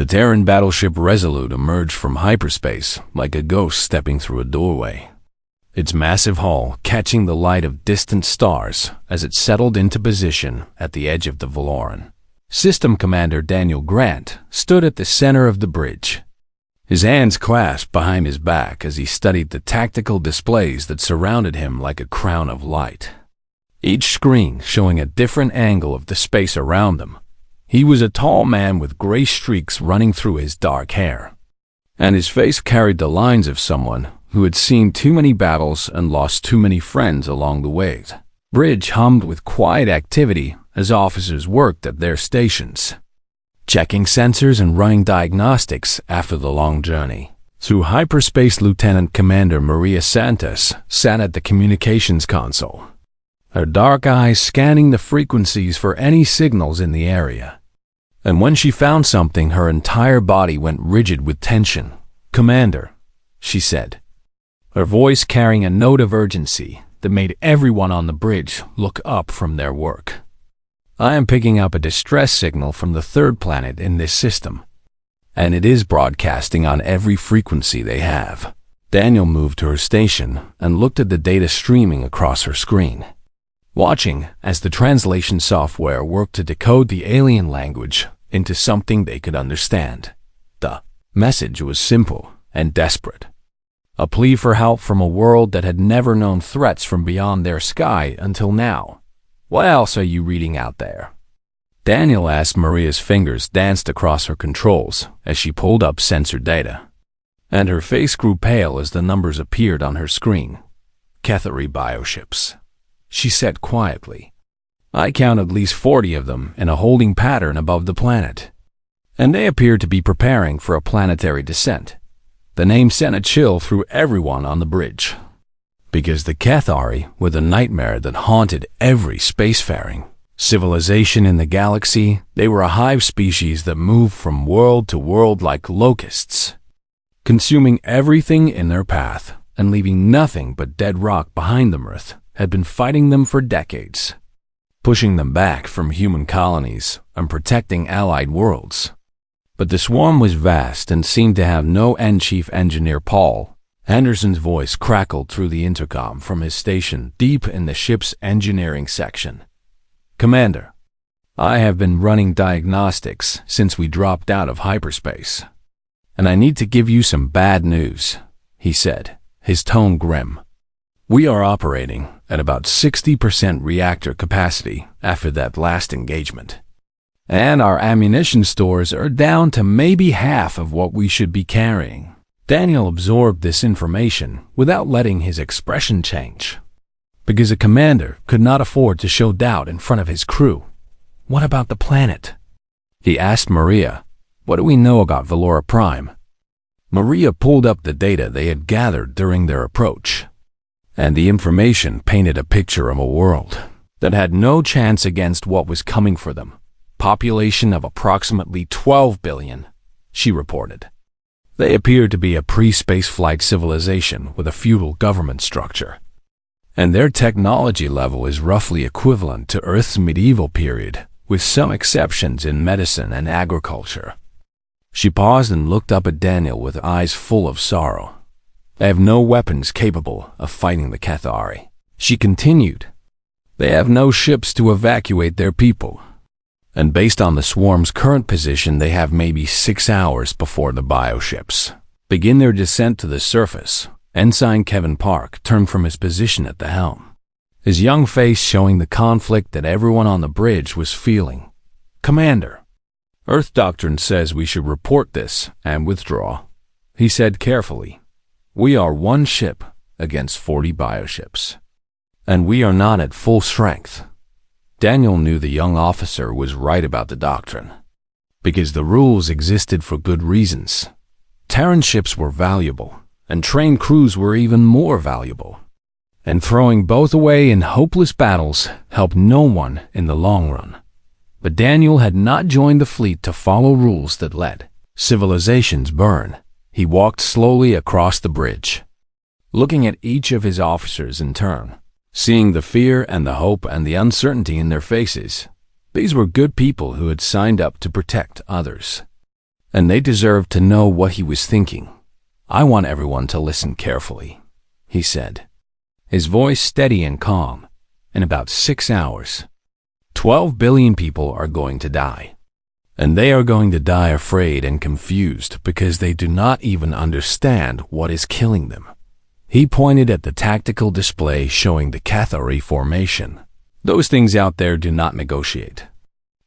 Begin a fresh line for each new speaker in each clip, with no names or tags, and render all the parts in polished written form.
The Terran battleship Resolute emerged from hyperspace like a ghost stepping through a doorway, its massive hull catching the light of distant stars as it settled into position at the edge of the Valoran. System Commander Daniel Grant stood at the center of the bridge, his hands clasped behind his back as he studied the tactical displays that surrounded him like a crown of light, each screen showing a different angle of the space around him. He was a tall man with gray streaks running through his dark hair, and his face carried the lines of someone who had seen too many battles and lost too many friends along the way. Bridge hummed with quiet activity as officers worked at their stations, checking sensors and running diagnostics after the long journey. Through hyperspace, Lieutenant Commander Maria Santos sat at the communications console, her dark eyes scanning the frequencies for any signals in the area. And when she found something, her entire body went rigid with tension. "Commander," she said, her voice carrying a note of urgency that made everyone on the bridge look up from their work. "I am picking up a distress signal from the third planet in this system, and it is broadcasting on every frequency they have." Daniel moved to her station and looked at the data streaming across her screen, watching as the translation software worked to decode the alien language into something they could understand. The message was simple and desperate, a plea for help from a world that had never known threats from beyond their sky until now. "What else are you reading out there?" Daniel asked. Maria's fingers danced across her controls as she pulled up sensor data, and her face grew pale as the numbers appeared on her screen. "Cathari bioships," she said quietly. "I count at least 40 of them in a holding pattern above the planet, and they appear to be preparing for a planetary descent." The name sent a chill through everyone on the bridge, because the Cathari were the nightmare that haunted every spacefaring civilization in the galaxy. They were a hive species that moved from world to world like locusts, consuming everything in their path and leaving nothing but dead rock behind them. Earth had been fighting them for decades, pushing them back from human colonies and protecting allied worlds. But the swarm was vast and seemed to have no end. Chief Engineer Paul Henderson's voice crackled through the intercom from his station deep in the ship's engineering section. "Commander, I have been running diagnostics since we dropped out of hyperspace, and I need to give you some bad news," he said, his tone grim. "We are operating at about 60% reactor capacity after that last engagement, and our ammunition stores are down to maybe half of what we should be carrying." Daniel absorbed this information without letting his expression change, because a commander could not afford to show doubt in front of his crew. "What about the planet?" he asked Maria. "What do we know about Valora Prime?" Maria pulled up the data they had gathered during their approach, and the information painted a picture of a world that had no chance against what was coming for them. "Population of approximately 12 billion, she reported. They appeared to be a pre-spaceflight civilization with a feudal government structure, and their technology level is roughly equivalent to Earth's medieval period, with some exceptions in medicine and agriculture." She paused and looked up at Daniel with eyes full of sorrow. "They have no weapons capable of fighting the Cathari," she continued. "They have no ships to evacuate their people, and based on the swarm's current position, they have maybe 6 hours before the bioships begin their descent to the surface." Ensign Kevin Park turned from his position at the helm, his young face showing the conflict that everyone on the bridge was feeling. "Commander, Earth doctrine says we should report this and withdraw," he said carefully. "We are one ship against 40 bioships, and we are not at full strength." Daniel knew the young officer was right about the doctrine, because the rules existed for good reasons. Terran ships were valuable, and trained crews were even more valuable, and throwing both away in hopeless battles helped no one in the long run. But Daniel had not joined the fleet to follow rules that let civilizations burn. He walked slowly across the bridge, looking at each of his officers in turn, seeing the fear and the hope and the uncertainty in their faces. These were good people who had signed up to protect others. and they deserved to know what he was thinking. "I want everyone to listen carefully," he said, his voice steady and calm. "In about 6 hours, 12 billion people are going to die. And they are going to die afraid and confused because they do not even understand what is killing them." He pointed at the tactical display showing the Cathari formation. "Those things out there do not negotiate.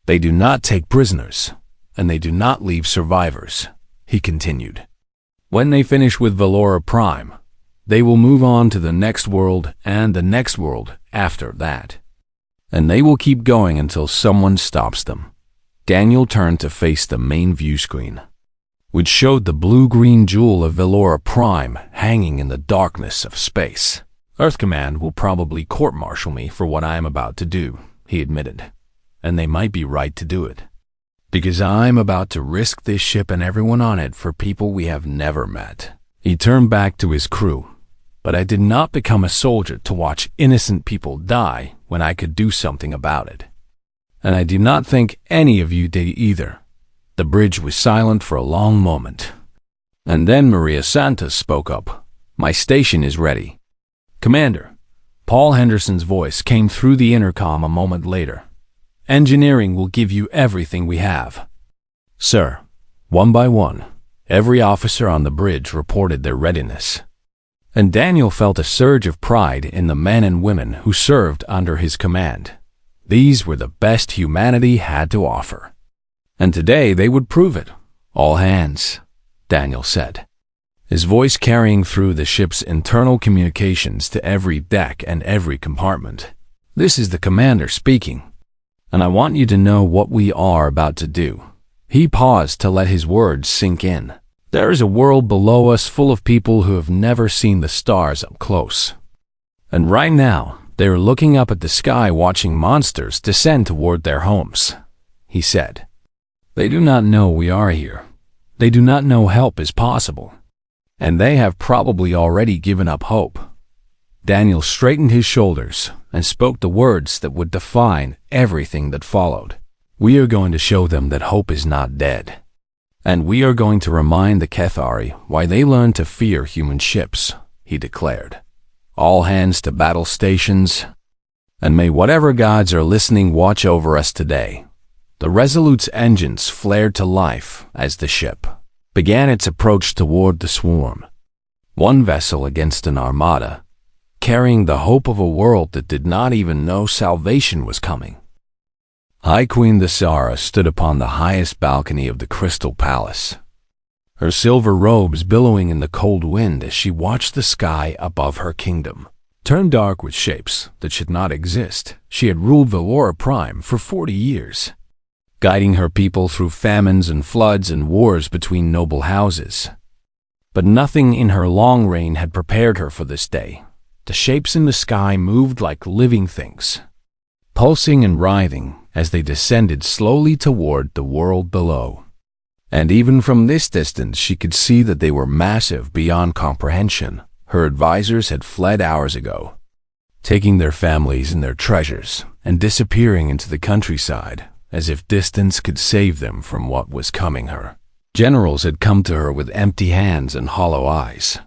They do not take prisoners, and they do not leave survivors," he continued. "When they finish with Valora Prime, they will move on to the next world and the next world after that. And they will keep going until someone stops them." Daniel turned to face the main view screen, which showed the blue-green jewel of Valora Prime hanging in the darkness of space. "Earth Command will probably court-martial me for what I am about to do," he admitted. "And they might be right to do it. Because I am about to risk this ship and everyone on it for people we have never met." He turned back to his crew. "But I did not become a soldier to watch innocent people die when I could do something about it. And I do not think any of you did either." The bridge was silent for a long moment. And then Maria Santos spoke up. "My station is ready." "Commander," Paul Henderson's voice came through the intercom a moment later. "Engineering will give you everything we have." "Sir." One by one, every officer on the bridge reported their readiness. And Daniel felt a surge of pride in the men and women who served under his command. These were the best humanity had to offer. And today they would prove it. "All hands," Daniel said, his voice carrying through the ship's internal communications to every deck and every compartment. "This is the commander speaking, and I want you to know what we are about to do." He paused to let his words sink in. "There is a world below us full of people who have never seen the stars up close. And right now, they are looking up at the sky watching monsters descend toward their homes," he said. "They do not know we are here. They do not know help is possible. And they have probably already given up hope." Daniel straightened his shoulders and spoke the words that would define everything that followed. "We are going to show them that hope is not dead. And we are going to remind the Cathari why they learned to fear human ships," he declared. "All hands to battle stations, and may whatever gods are listening watch over us today." The Resolute's engines flared to life as the ship began its approach toward the swarm. One vessel against an armada, carrying the hope of a world that did not even know salvation was coming. High Queen Thesara stood upon the highest balcony of the Crystal Palace, her silver robes billowing in the cold wind as she watched the sky above her kingdom turn dark with shapes that should not exist. She had ruled Valora Prime for 40 years, guiding her people through famines and floods and wars between noble houses. But nothing in her long reign had prepared her for this day. The shapes in the sky moved like living things, pulsing and writhing as they descended slowly toward the world below. And even from this distance she could see that they were massive beyond comprehension. Her advisors had fled hours ago, taking their families and their treasures and disappearing into the countryside, as if distance could save them from what was coming her. Generals had come to her with empty hands and hollow eyes,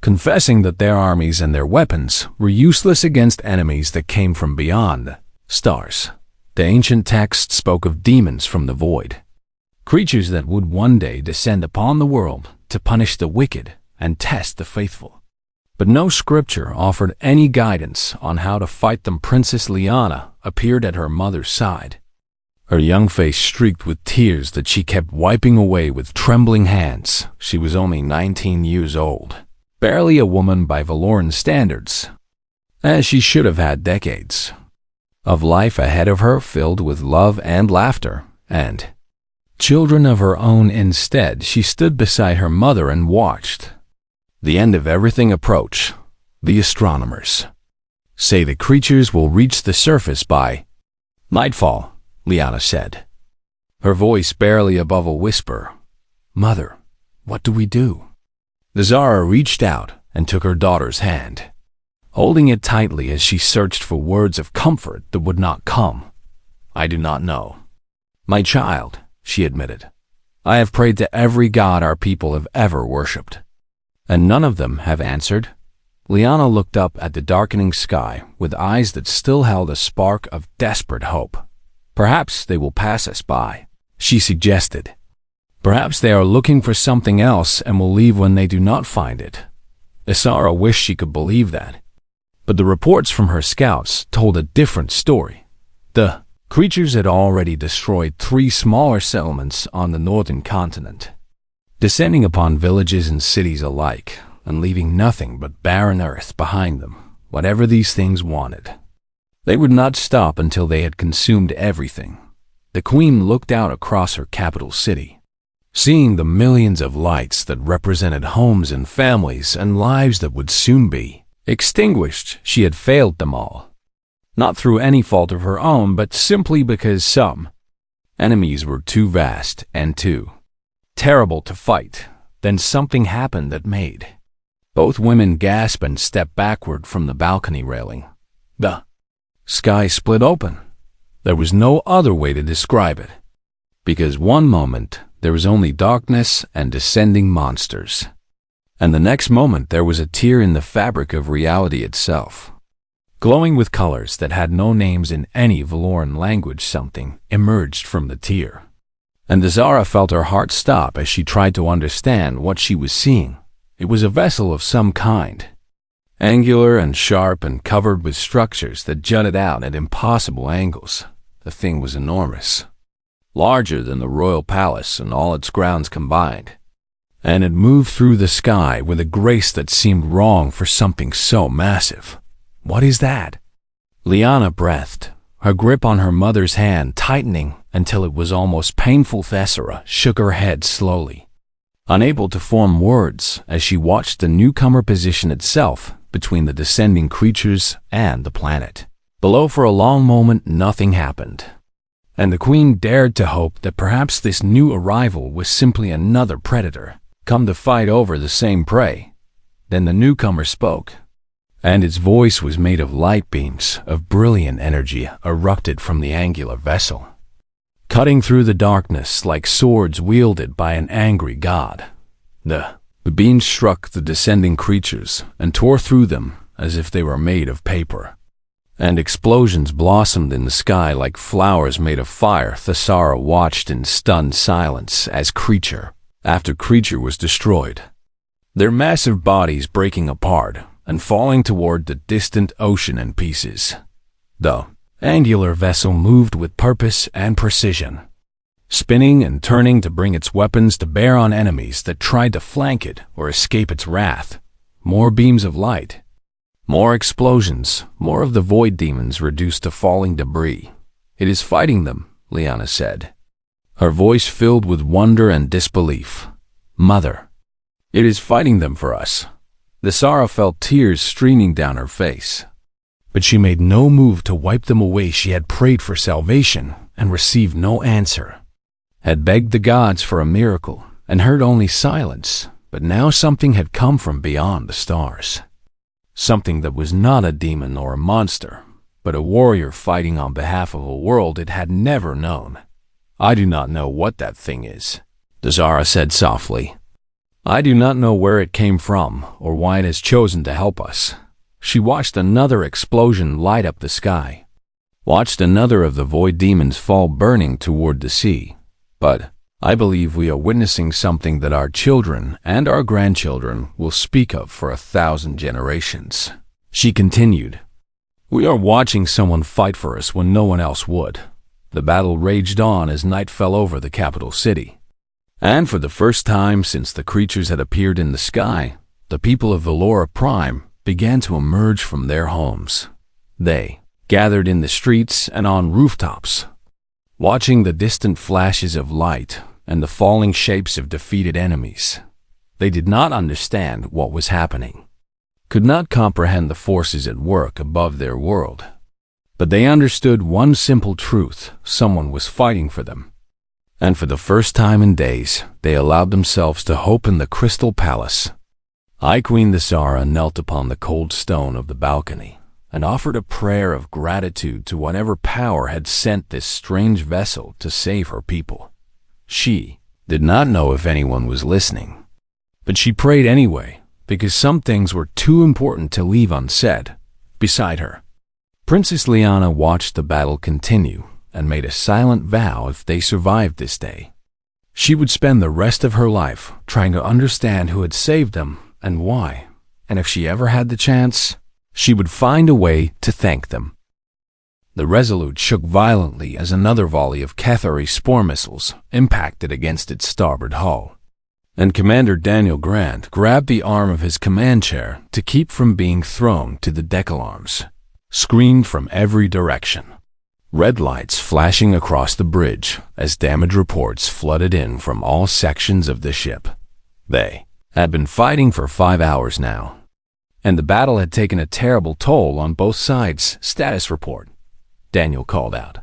confessing that their armies and their weapons were useless against enemies that came from beyond the stars. The ancient text spoke of demons from the void, creatures that would one day descend upon the world to punish the wicked and test the faithful. But no scripture offered any guidance on how to fight them. Princess Liana appeared at her mother's side, her young face streaked with tears that she kept wiping away with trembling hands. She was only 19 years old, barely a woman by Valoran standards, as she should have had decades of life ahead of her filled with love and laughter, and children of her own. Instead, she stood beside her mother and watched the end of everything approach. The astronomers say the creatures will reach the surface by nightfall, Liana said, her voice barely above a whisper. "Mother, what do we do?" The Zara reached out and took her daughter's hand, holding it tightly as she searched for words of comfort that would not come. "I do not know, my child," she admitted. I have prayed to every god our people have ever worshipped, and none of them have answered." Liana looked up at the darkening sky with eyes that still held a spark of desperate hope. "Perhaps they will pass us by," she suggested. "Perhaps they are looking for something else and will leave when they do not find it." Isara wished she could believe that. But the reports from her scouts told a different story. The creatures had already destroyed 3 smaller settlements on the northern continent, descending upon villages and cities alike, and leaving nothing but barren earth behind them, whatever these things wanted. They would not stop until they had consumed everything. The queen looked out across her capital city, seeing the millions of lights that represented homes and families and lives that would soon be extinguished. She had failed them all, not through any fault of her own, but simply because some enemies were too vast and too terrible to fight. Then something happened that made both women gasp and step backward from the balcony railing. The sky split open. There was no other way to describe it, because one moment there was only darkness and descending monsters, and the next moment there was a tear in the fabric of reality itself. Glowing with colors that had no names in any Valoran language, something emerged from the tear, and Azara felt her heart stop as she tried to understand what she was seeing. It was a vessel of some kind, angular and sharp and covered with structures that jutted out at impossible angles. The thing was enormous, larger than the royal palace and all its grounds combined, and it moved through the sky with a grace that seemed wrong for something so massive. "What is that?" Liana breathed, her grip on her mother's hand tightening until it was almost painful. Thessera shook her head slowly, unable to form words as she watched the newcomer position itself between the descending creatures and the planet. Below, for a long moment, nothing happened, and the queen dared to hope that perhaps this new arrival was simply another predator, come to fight over the same prey. Then the newcomer spoke, and its voice was made of light beams of brilliant energy erupted from the angular vessel, cutting through the darkness like swords wielded by an angry god. The beams struck the descending creatures and tore through them as if they were made of paper, and explosions blossomed in the sky like flowers made of fire. Thessara watched in stunned silence as creature after creature was destroyed, their massive bodies breaking apart and falling toward the distant ocean in pieces. The angular vessel moved with purpose and precision, spinning and turning to bring its weapons to bear on enemies that tried to flank it or escape its wrath. More beams of light, more explosions, more of the void demons reduced to falling debris. "It is fighting them," Liana said, her voice filled with wonder and disbelief. "Mother, it is fighting them for us." Thessera felt tears streaming down her face, but she made no move to wipe them away. She had prayed for salvation and received no answer, had begged the gods for a miracle and heard only silence, but now something had come from beyond the stars. Something that was not a demon or a monster, but a warrior fighting on behalf of a world it had never known. "I do not know what that thing is," Thessera said softly. "I do not know where it came from or why it has chosen to help us." She watched another explosion light up the sky, watched another of the void demons fall burning toward the sea. "But I believe we are witnessing something that our children and our grandchildren will speak of for 1,000 generations." She continued, "We are watching someone fight for us when no one else would." The battle raged on as night fell over the capital city, and for the first time since the creatures had appeared in the sky, the people of Valora Prime began to emerge from their homes. They gathered in the streets and on rooftops, watching the distant flashes of light and the falling shapes of defeated enemies. They did not understand what was happening, could not comprehend the forces at work above their world, but they understood one simple truth: someone was fighting for them. And for the first time in days, they allowed themselves to hope in the Crystal Palace. Queen Thessera knelt upon the cold stone of the balcony and offered a prayer of gratitude to whatever power had sent this strange vessel to save her people. She did not know if anyone was listening. But she prayed anyway, because some things were too important to leave unsaid. Beside her, Princess Liana watched the battle continue and made a silent vow if they survived this day, she would spend the rest of her life trying to understand who had saved them and why, and if she ever had the chance, she would find a way to thank them. The Resolute shook violently as another volley of Cathari spore missiles impacted against its starboard hull, and Commander Daniel Grant grabbed the arm of his command chair to keep from being thrown to the deck alarms, screamed from every direction. Red lights flashing across the bridge as damage reports flooded in from all sections of the ship. They had been fighting for 5 hours now, and the battle had taken a terrible toll on both sides. Status report, Daniel called out,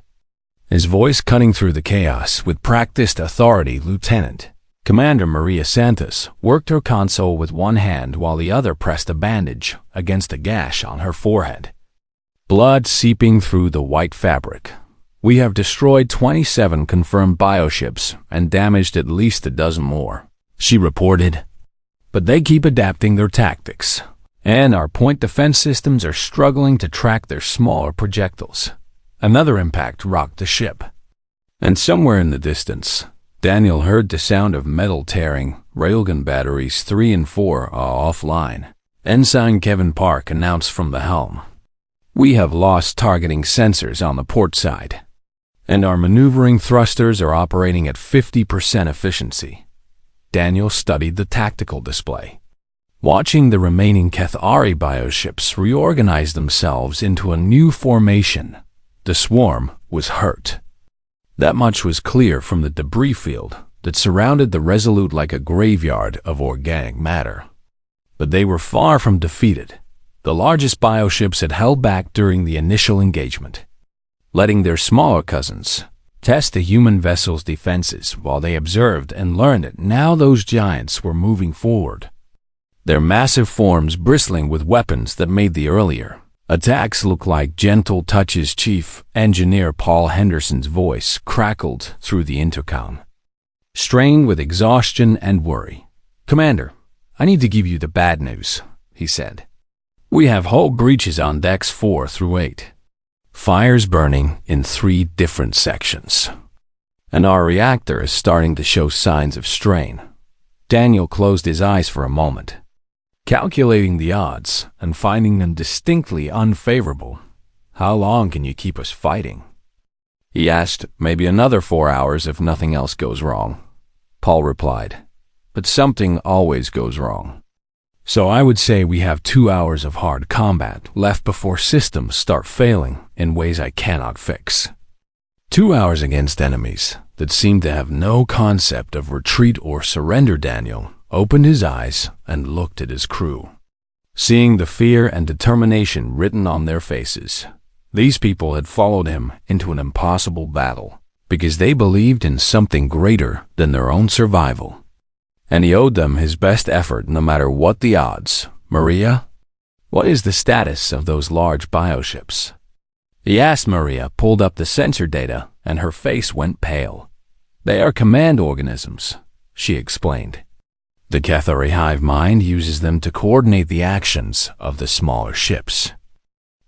his voice cutting through the chaos with practiced authority. Lieutenant Commander Maria Santos worked her console with one hand while the other pressed a bandage against a gash on her forehead, blood seeping through the white fabric. We have destroyed 27 confirmed bioships and damaged at least a dozen more, she reported. But they keep adapting their tactics, and our point defense systems are struggling to track their smaller projectiles. Another impact rocked the ship, and somewhere in the distance, Daniel heard the sound of metal tearing. Railgun batteries 3 and 4 are offline, Ensign Kevin Park announced from the helm. We have lost targeting sensors on the port side, and our maneuvering thrusters are operating at 50% efficiency. Daniel studied the tactical display, watching the remaining Cathari bioships reorganize themselves into a new formation. The swarm was hurt. That much was clear from the debris field that surrounded the Resolute like a graveyard of organic matter. But they were far from defeated. The largest bioships had held back during the initial engagement, letting their smaller cousins test the human vessel's defenses while they observed and learned that now those giants were moving forward, their massive forms bristling with weapons that made the earlier attacks look like gentle touches. Chief Engineer Paul Henderson's voice crackled through the intercom, strained with exhaustion and worry. Commander, I need to give you the bad news, he said. We have hull breaches on decks 4 through 8. Fires burning in 3 different sections, and our reactor is starting to show signs of strain. Daniel closed his eyes for a moment, calculating the odds and finding them distinctly unfavorable. How long can you keep us fighting? He asked. Maybe another 4 hours if nothing else goes wrong, Paul replied. But something always goes wrong. So I would say we have 2 hours of hard combat left before systems start failing in ways I cannot fix. 2 hours against enemies that seem to have no concept of retreat or surrender. Daniel opened his eyes and looked at his crew, seeing the fear and determination written on their faces. These people had followed him into an impossible battle because they believed in something greater than their own survival, and he owed them his best effort no matter what the odds. Maria, what is the status of those large bioships? He asked. Maria pulled up the sensor data and her face went pale. They are command organisms, she explained. The Cathari hive mind uses them to coordinate the actions of the smaller ships,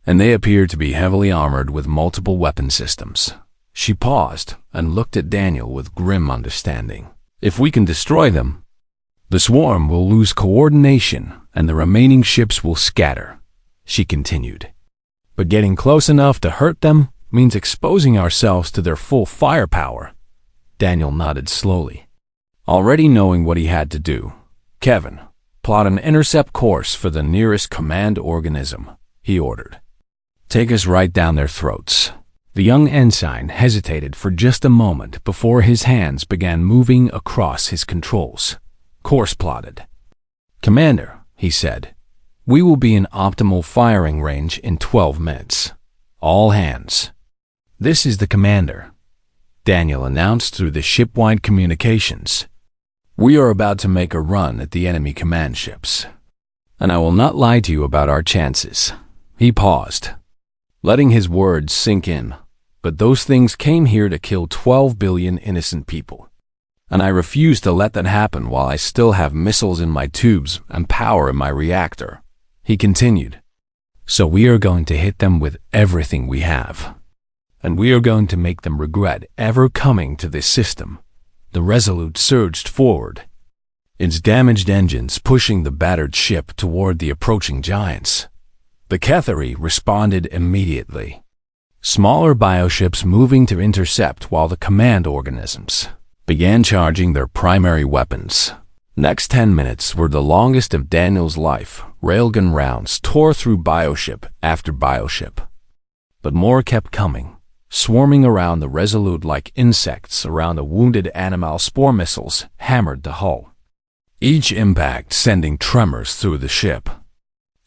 and they appear to be heavily armored with multiple weapon systems. She paused and looked at Daniel with grim understanding. If we can destroy them, the swarm will lose coordination and the remaining ships will scatter, she continued. But getting close enough to hurt them means exposing ourselves to their full firepower. Daniel nodded slowly, already knowing what he had to do. Kevin, plot an intercept course for the nearest command organism, he ordered. Take us right down their throats. The young ensign hesitated for just a moment before his hands began moving across his controls. Course plotted. Commander, he said, we will be in optimal firing range in 12 minutes. All hands. This is the commander, Daniel announced through the ship-wide communications. We are about to make a run at the enemy command ships, and I will not lie to you about our chances. He paused, letting his words sink in. But those things came here to kill 12 billion innocent people, And I refuse to let that happen while I still have missiles in my tubes and power in my reactor. He continued. So we are going to hit them with everything we have. And we are going to make them regret ever coming to this system. The Resolute surged forward, its damaged engines pushing the battered ship toward the approaching giants. The Kethari responded immediately, smaller bioships moving to intercept while the command organisms began charging their primary weapons. Next 10 minutes were the longest of Daniel's life. Railgun rounds tore through bioship after bioship. But more kept coming, swarming around the Resolute like insects around a wounded animal. Spore missiles hammered the hull, each impact sending tremors through the ship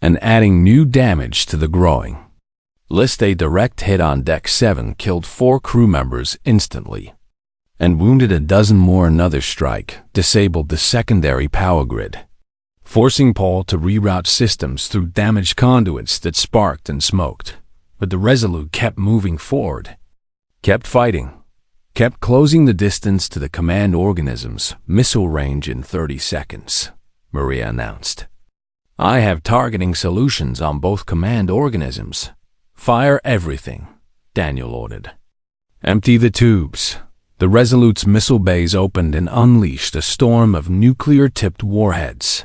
and adding new damage to the growing list. A direct hit on Deck 7 killed 4 crew members instantly and wounded a dozen more. Another strike disabled the secondary power grid, forcing Paul to reroute systems through damaged conduits that sparked and smoked. But the Resolute kept moving forward, kept fighting, kept closing the distance to the command organisms. Missile range in 30 seconds, Maria announced. I have targeting solutions on both command organisms. Fire everything, Daniel ordered. Empty the tubes. The Resolute's missile bays opened and unleashed a storm of nuclear-tipped warheads,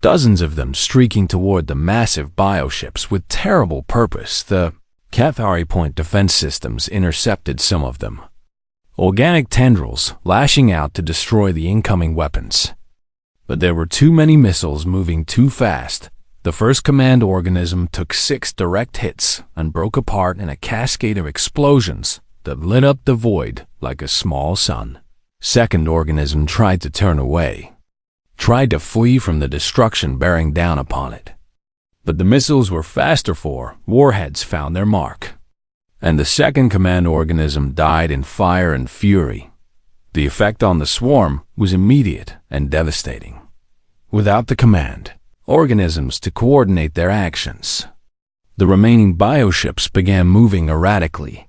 dozens of them streaking toward the massive bioships with terrible purpose. The Cathari point defense systems intercepted some of them, organic tendrils lashing out to destroy the incoming weapons. But there were too many missiles moving too fast. The first command organism took 6 direct hits and broke apart in a cascade of explosions that lit up the void like a small sun. Second organism tried to turn away, tried to flee from the destruction bearing down upon it. But the missiles were faster. 4 warheads found their mark, and the second command organism died in fire and fury. The effect on the swarm was immediate and devastating. Without the command organisms to coordinate their actions, the remaining bioships began moving erratically,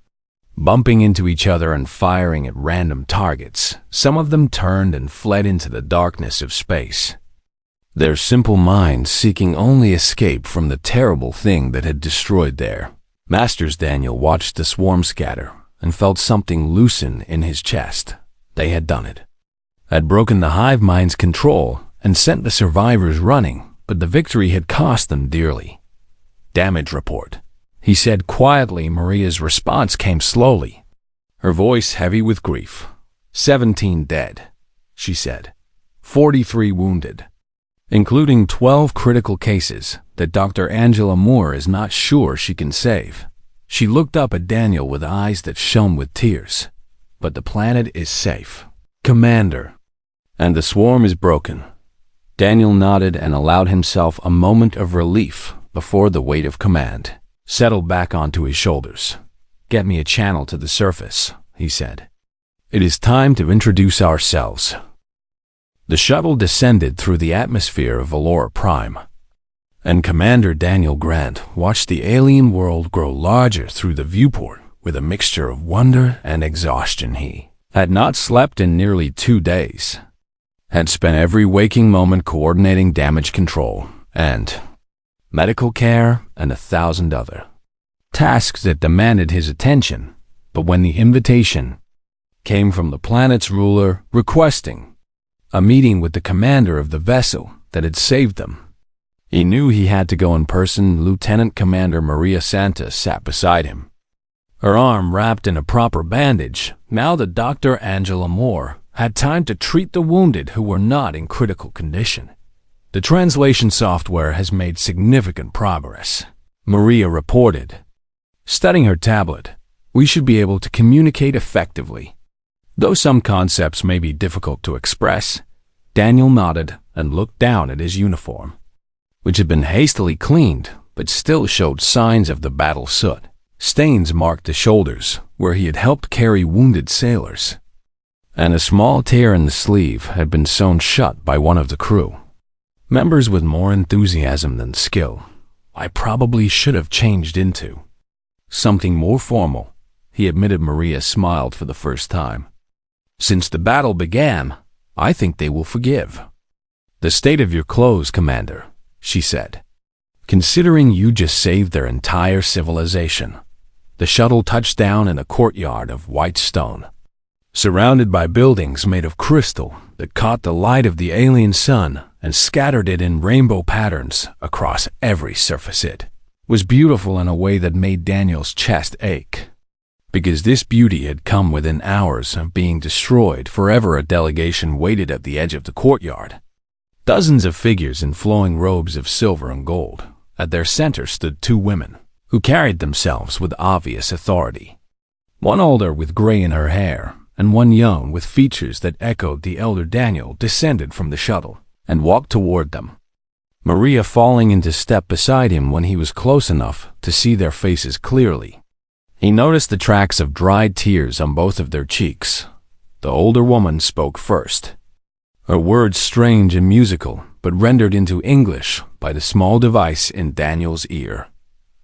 bumping into each other and firing at random targets. Some of them turned and fled into the darkness of space, their simple minds seeking only escape from the terrible thing that had destroyed their masters. Daniel watched the swarm scatter and felt something loosen in his chest. They had done it, had broken the hive mind's control and sent the survivors running, but the victory had cost them dearly. Damage report, he said quietly. Maria's response came slowly, her voice heavy with grief. 17 dead, she said. 43 wounded, including 12 critical cases that Dr. Angela Moore is not sure she can save. She looked up at Daniel with eyes that shone with tears. But the planet is safe, Commander, and the swarm is broken. Daniel nodded and allowed himself a moment of relief before the weight of command settled back onto his shoulders. Get me a channel to the surface, he said. It is time to introduce ourselves. The shuttle descended through the atmosphere of Valora Prime, and Commander Daniel Grant watched the alien world grow larger through the viewport with a mixture of wonder and exhaustion. He had not slept in nearly 2 days, had spent every waking moment coordinating damage control and medical care and 1,000 other tasks that demanded his attention. But when the invitation came from the planet's ruler requesting a meeting with the commander of the vessel that had saved them, he knew he had to go in person. Lieutenant Commander Maria Santa sat beside him, her arm wrapped in a proper bandage. Now that Dr. Angela Moore had time to treat the wounded who were not in critical condition. The translation software has made significant progress, Maria reported, studying her tablet. We should be able to communicate effectively, though some concepts may be difficult to express. Daniel nodded and looked down at his uniform, which had been hastily cleaned but still showed signs of the battle soot. Stains marked the shoulders where he had helped carry wounded sailors, and a small tear in the sleeve had been sewn shut by one of the crew members with more enthusiasm than skill. I probably should have changed into something more formal, he admitted. Maria smiled for the first time. Since the battle began, I think they will forgive. The state of your clothes, Commander, she said. Considering you just saved their entire civilization. The shuttle touched down in a courtyard of white stone, surrounded by buildings made of crystal that caught the light of the alien sun and scattered it in rainbow patterns across every surface. It was beautiful in a way that made Daniel's chest ache, because this beauty had come within hours of being destroyed forever. A delegation waited at the edge of the courtyard. Dozens of figures in flowing robes of silver and gold. At their center stood two women, who carried themselves with obvious authority. One older with gray in her hair, and one young with features that echoed the elder. Daniel descended from the shuttle and walked toward them, Maria falling into step beside him when he was close enough to see their faces clearly. He noticed the tracks of dried tears on both of their cheeks. The older woman spoke first, her words strange and musical, but rendered into English by the small device in Daniel's ear.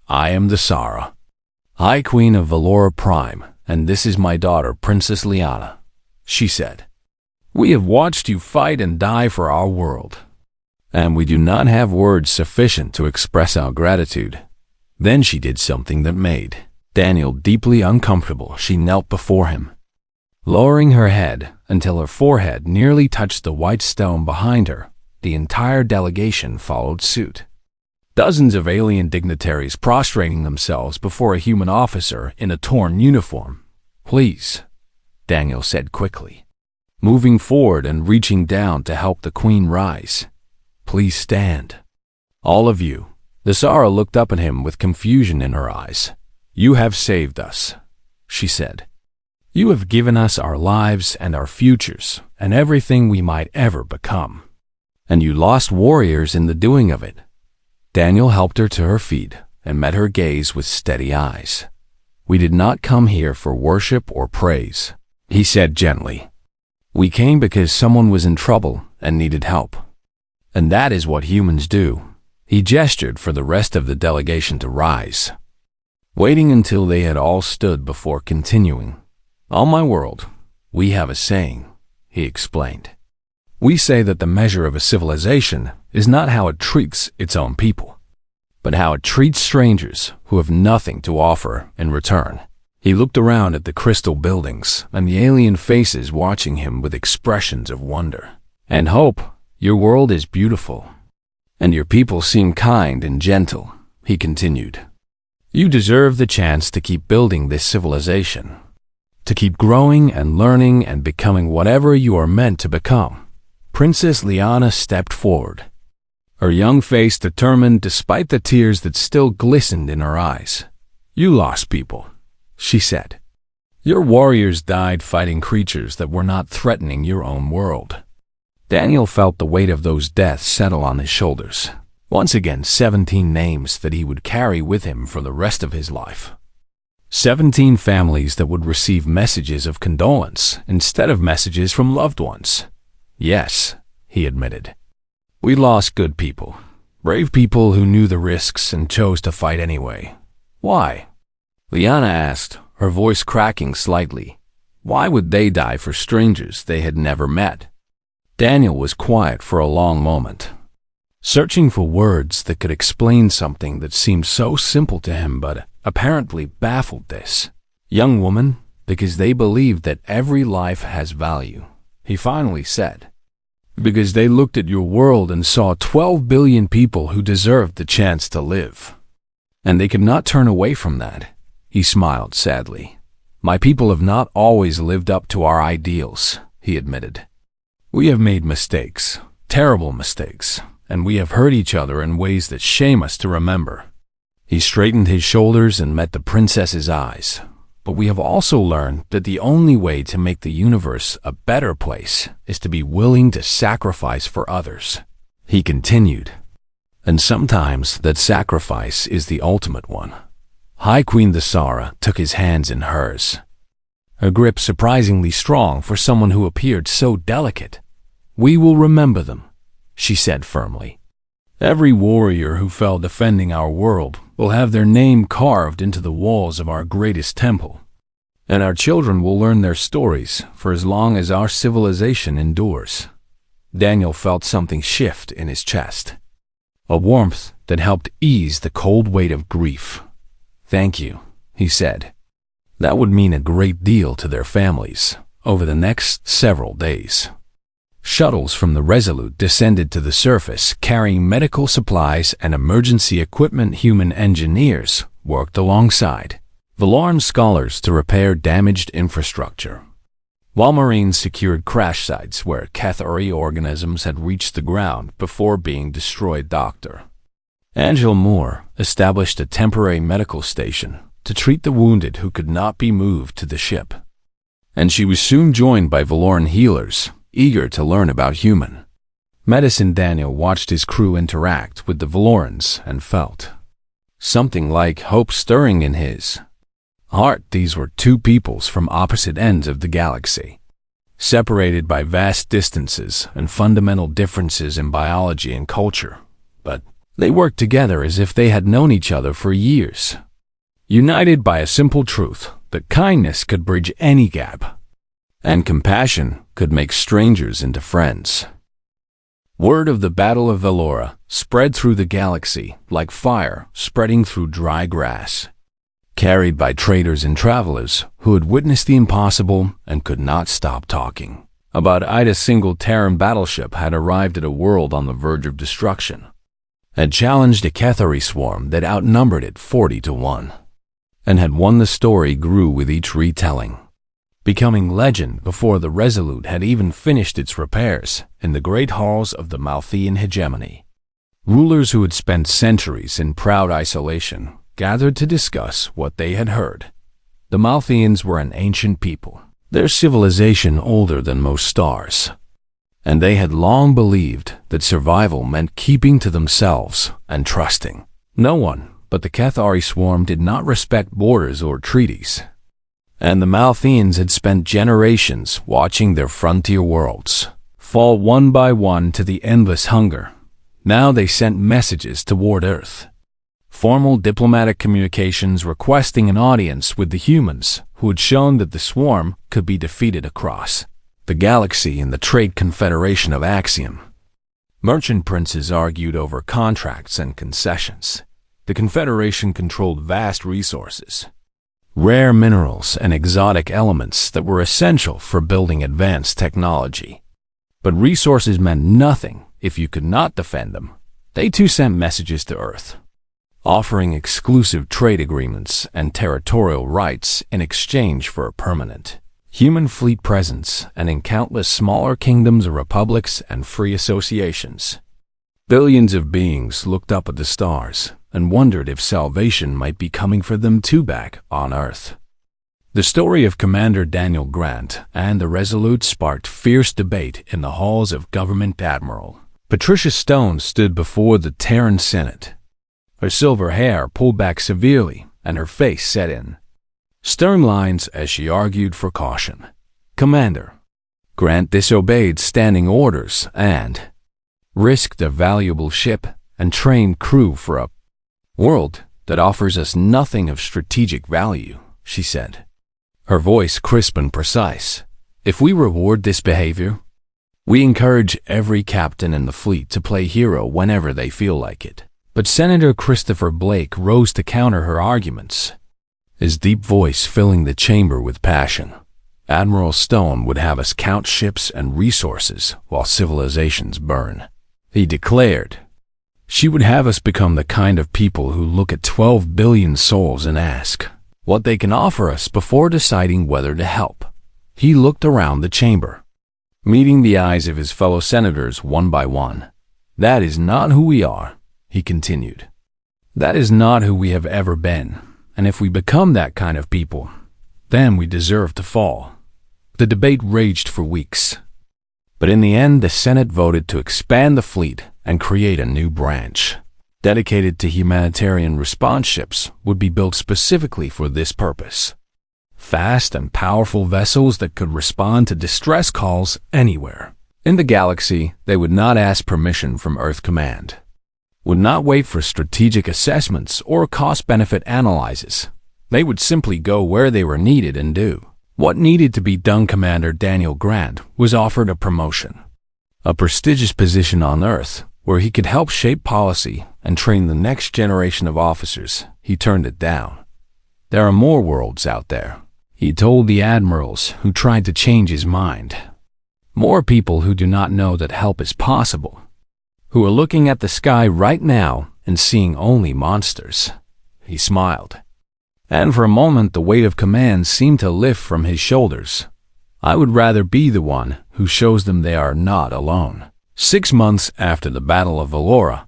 I am the Sara, High Queen of Valora Prime, and this is my daughter, Princess Liana, she said. We have watched you fight and die for our world, and we do not have words sufficient to express our gratitude. Then she did something that made Daniel deeply uncomfortable. She knelt before him, lowering her head until her forehead nearly touched the white stone behind her. The entire delegation followed suit. Dozens of alien dignitaries prostrating themselves before a human officer in a torn uniform. Please, Daniel said quickly, moving forward and reaching down to help the queen rise. Please stand. All of you. The Sara looked up at him with confusion in her eyes. You have saved us, she said. You have given us our lives and our futures and everything we might ever become. And you lost warriors in the doing of it. Daniel helped her to her feet and met her gaze with steady eyes. We did not come here for worship or praise, he said gently. We came because someone was in trouble and needed help. And that is what humans do. He gestured for the rest of the delegation to rise, waiting until they had all stood before continuing. On my world, we have a saying, he explained. We say that the measure of a civilization is not how it treats its own people, but how it treats strangers who have nothing to offer in return. He looked around at the crystal buildings and the alien faces watching him with expressions of wonder and hope. Your world is beautiful, and your people seem kind and gentle, he continued. You deserve the chance to keep building this civilization, to keep growing and learning and becoming whatever you are meant to become. Princess Liana stepped forward, her young face determined despite the tears that still glistened in her eyes. You lost people, she said. Your warriors died fighting creatures that were not threatening your own world. Daniel felt the weight of those deaths settle on his shoulders. Once again, 17 names that he would carry with him for the rest of his life. 17 families that would receive messages of condolence instead of messages from loved ones. Yes, he admitted. We lost good people, brave people who knew the risks and chose to fight anyway. Why? Liana asked, her voice cracking slightly. Why would they die for strangers they had never met? Daniel was quiet for a long moment, searching for words that could explain something that seemed so simple to him but apparently baffled this young woman, because they believed that every life has value, he finally said. Because they looked at your world and saw 12 billion people who deserved the chance to live. And they could not turn away from that. He smiled sadly. My people have not always lived up to our ideals, he admitted. We have made mistakes, terrible mistakes, and we have hurt each other in ways that shame us to remember. He straightened his shoulders and met the princess's eyes. But we have also learned that the only way to make the universe a better place is to be willing to sacrifice for others, he continued. And sometimes that sacrifice is the ultimate one. High Queen Sara took his hands in hers, her grip surprisingly strong for someone who appeared so delicate. We will remember them, she said firmly. Every warrior who fell defending our world will have their name carved into the walls of our greatest temple. And our children will learn their stories for as long as our civilization endures. Daniel felt something shift in his chest, a warmth that helped ease the cold weight of grief. "Thank you," he said. "That would mean a great deal to their families over the next several days." Shuttles from the Resolute descended to the surface carrying medical supplies and emergency equipment. Human engineers worked alongside Valoran scholars to repair damaged infrastructure, while Marines secured crash sites where Cathari organisms had reached the ground before being destroyed. Dr. Angela Moore established a temporary medical station to treat the wounded who could not be moved to the ship, and she was soon joined by Valoran healers eager to learn about human medicine. Daniel watched his crew interact with the Valorans and felt something like hope stirring in his heart. These were two peoples from opposite ends of the galaxy, separated by vast distances and fundamental differences in biology and culture, but they worked together as if they had known each other for years, united by a simple truth that kindness could bridge any gap, and compassion could make strangers into friends. Word of the Battle of Valora spread through the galaxy like fire spreading through dry grass, carried by traders and travelers who had witnessed the impossible and could not stop talking about it. A single Terran battleship had arrived at a world on the verge of destruction, had challenged a Cathari swarm that outnumbered it 40-1, and had won. The story grew with each retelling, becoming legend before the Resolute had even finished its repairs in the great halls of the Malthian hegemony. Rulers who had spent centuries in proud isolation gathered to discuss what they had heard. The Malthians were an ancient people, their civilization older than most stars, and they had long believed that survival meant keeping to themselves and trusting no one. But the Cathari swarm did not respect borders or treaties, and the Malthians had spent generations watching their frontier worlds fall one by one to the endless hunger. Now they sent messages toward Earth, formal diplomatic communications requesting an audience with the humans who had shown that the swarm could be defeated across the galaxy in the Trade Confederation of Axiom. Merchant princes argued over contracts and concessions. The Confederation controlled vast resources, rare minerals and exotic elements that were essential for building advanced technology. But resources meant nothing if you could not defend them. They too sent messages to Earth, offering exclusive trade agreements and territorial rights in exchange for a permanent human fleet presence and in countless smaller kingdoms, republics, and free associations. Billions of beings looked up at the stars and wondered if salvation might be coming for them too back on Earth. The story of Commander Daniel Grant and the Resolute sparked fierce debate in the halls of Government. Admiral Patricia Stone stood before the Terran Senate, her silver hair pulled back severely and her face set in stern lines as she argued for caution. "Commander, Grant disobeyed standing orders and risked a valuable ship and trained crew for a world that offers us nothing of strategic value," she said, her voice crisp and precise. "If we reward this behavior, we encourage every captain in the fleet to play hero whenever they feel like it." But Senator Christopher Blake rose to counter her arguments, his deep voice filling the chamber with passion. "Admiral Stone would have us count ships and resources while civilizations burn," he declared. "She would have us become the kind of people who look at 12 billion souls and ask what they can offer us before deciding whether to help." He looked around the chamber, meeting the eyes of his fellow senators one by one. "That is not who we are," he continued. "That is not who we have ever been, and if we become that kind of people, then we deserve to fall." The debate raged for weeks, but in the end the Senate voted to expand the fleet and create a new branch dedicated to humanitarian response. Ships would be built specifically for this purpose. Fast and powerful vessels that could respond to distress calls anywhere in the galaxy. They would not ask permission from Earth Command, would not wait for strategic assessments or cost-benefit analyses. They would simply go where they were needed and do what needed to be done. Commander Daniel Grant was offered a promotion, a prestigious position on Earth where he could help shape policy and train the next generation of officers. He turned it down. There are more worlds out there, he told the admirals who tried to change his mind. More people who do not know that help is possible, who are looking at the sky right now and seeing only monsters. He smiled, and for a moment the weight of command seemed to lift from his shoulders. I would rather be the one who shows them they are not alone. 6 months after the Battle of Valora,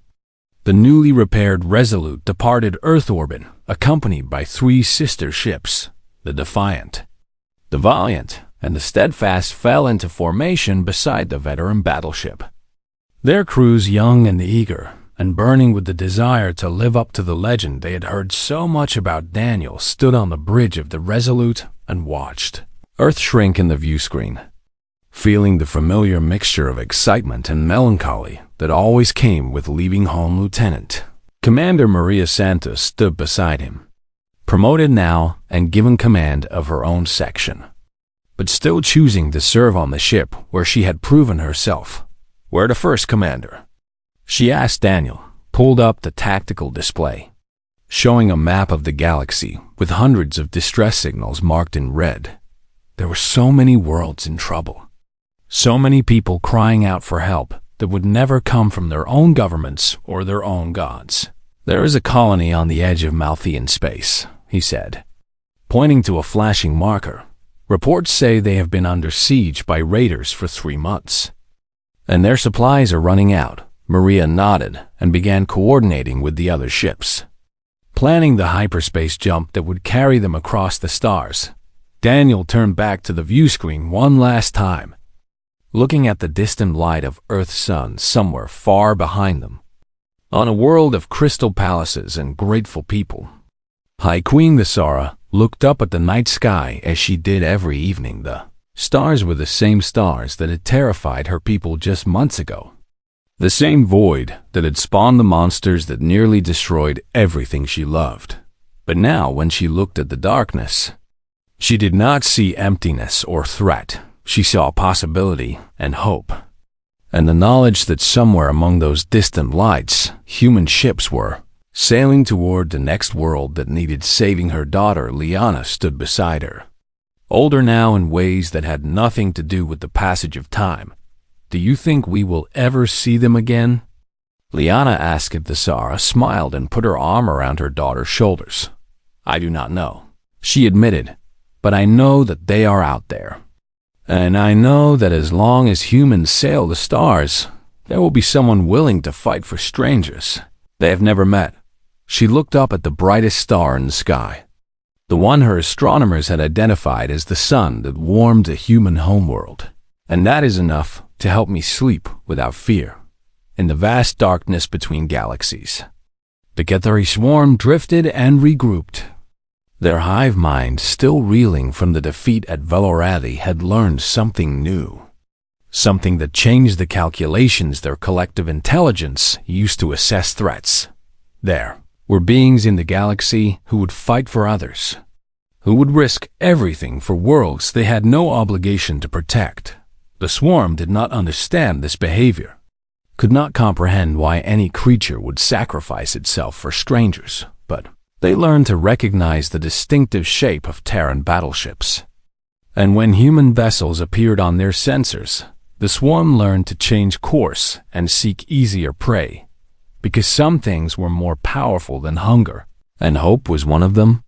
the newly repaired Resolute departed Earth orbit, accompanied by 3 sister ships. The Defiant, the Valiant, and the Steadfast fell into formation beside the veteran Battleship. Their crews, young and eager, and burning with the desire to live up to the legend they had heard so much about, Daniel stood on the bridge of the Resolute and watched Earth shrink in the view screen, feeling the familiar mixture of excitement and melancholy that always came with leaving home. Lieutenant Commander Maria Santos stood beside him, promoted now and given command of her own section, but still choosing to serve on the ship where she had proven herself. "Where to first, Commander?" she asked. Daniel pulled up the tactical display, showing a map of the galaxy with hundreds of distress signals marked in red. There were so many worlds in trouble, so many people crying out for help that would never come from their own governments or their own gods. "There is a colony on the edge of Malthian space," he said, pointing to a flashing marker. "Reports say they have been under siege by raiders for 3 months, and their supplies are running out." Maria nodded and began coordinating with the other ships, planning the hyperspace jump that would carry them across the stars. Daniel turned back to the view screen one last time, looking at the distant light of Earth's sun somewhere far behind them, on a world of crystal palaces and grateful people. High Queen Thesara looked up at the night sky as she did every evening. The stars were the same stars that had terrified her people just months ago, the same void that had spawned the monsters that nearly destroyed everything she loved. But now, when she looked at the darkness, she did not see emptiness or threat. She saw possibility and hope, and the knowledge that somewhere among those distant lights, human ships were sailing toward the next world that needed saving. Her daughter Liana stood beside her, older now in ways that had nothing to do with the passage of time. "Do you think we will ever see them again?" Liana asked. Thesara smiled and put her arm around her daughter's shoulders. "I do not know," she admitted, "but I know that they are out there. And I know that as long as humans sail the stars, there will be someone willing to fight for strangers they have never met." She looked up at the brightest star in the sky, the one her astronomers had identified as the sun that warmed the human homeworld. "And that is enough to help me sleep without fear in the vast darkness between galaxies." The Cathari swarm drifted and regrouped. Their hive mind, still reeling from the defeat at Valorati, had learned something new, something that changed the calculations their collective intelligence used to assess threats. There were beings in the galaxy who would fight for others, who would risk everything for worlds they had no obligation to protect. The swarm did not understand this behavior, could not comprehend why any creature would sacrifice itself for strangers, but they learned to recognize the distinctive shape of Terran battleships. And when human vessels appeared on their sensors, the swarm learned to change course and seek easier prey, because some things were more powerful than hunger, and hope was one of them.